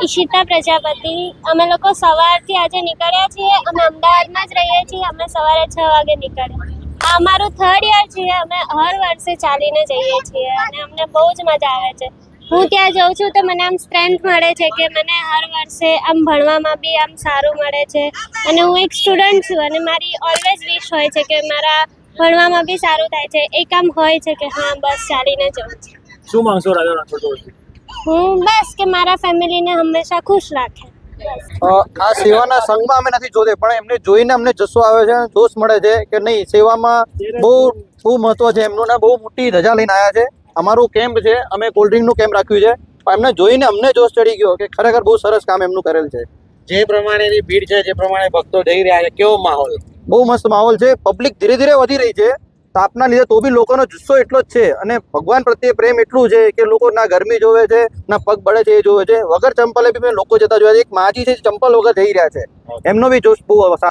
ઈશિતા પ્રજાપતિ. અમે લોકો સવારથી આજે નીકળ્યા છીએ. અમે અમદાવાદમાં જ રહીએ છીએ. અમે સવારે 6 વાગે નીકળ્યા. આ અમારું 3rd યર છે. અમે હર વર્ષે ચાલીને જઈએ છીએ અને અમને બહુ જ મજા આવે છે. હું ત્યાં જાઉં છું તો મને આમ સ્ટ્રેન્થ મળે છે કે મને હર વર્ષે આમ ભણવામાં બી આમ સારું મળે છે અને હું એક સ્ટુડન્ટ છું અને મારી ઓલવેઝ વિશ હોય છે કે મારા ભણવામાં બી સારું થાય છે. એક આમ હોય છે કે હા બસ ચાલીને જવું છે. શું માંગશો રાજા રાઠોડ? હું બસ કે મારા ફેમિલીને હંમેશા ખુશ રાખે. આ સેવાના સંઘમાં અમે નથી જોતે, પણ એમને જોઈને અમને જસ્સો આવે છે, જોશ મળે છે કે નહીં, સેવામાં બહુ મહત્વ છે એમનું ને બહુ મોટી ધજા લઈને આવ્યા છે. અમારું કેમ્પ છે, અમે કોલ્ડ ડ્રિંકનું કેમ્પ રાખ્યું છે, પણ એમને જોઈને અમને જોશ ચડી ગયો કે ખરેખર બહુ સરસ કામ એમનું કરેલ છે. જે પ્રમાણેની ભીડ છે, જે પ્રમાણે ભક્તો જઈ રહ્યા છે, કેવો માહોલ? બહુ મસ્ત માહોલ છે. પબ્લિક ધીરે ધીરે વધી રહી છે તાપના લીધે, તો બી લોકોનો જુસ્સો એટલો જ છે અને ભગવાન પ્રત્યે પ્રેમ એટલું છે કે લોકો ના ગરમી જોવે છે ના પગ બળે છે એ જોવે છે. વગર ચંપલે બી મેં લોકો જતા જોયા છે. એક માજી છે ચંપલ વગર જઈ રહ્યા છે, એમનો બી જોશ બહુ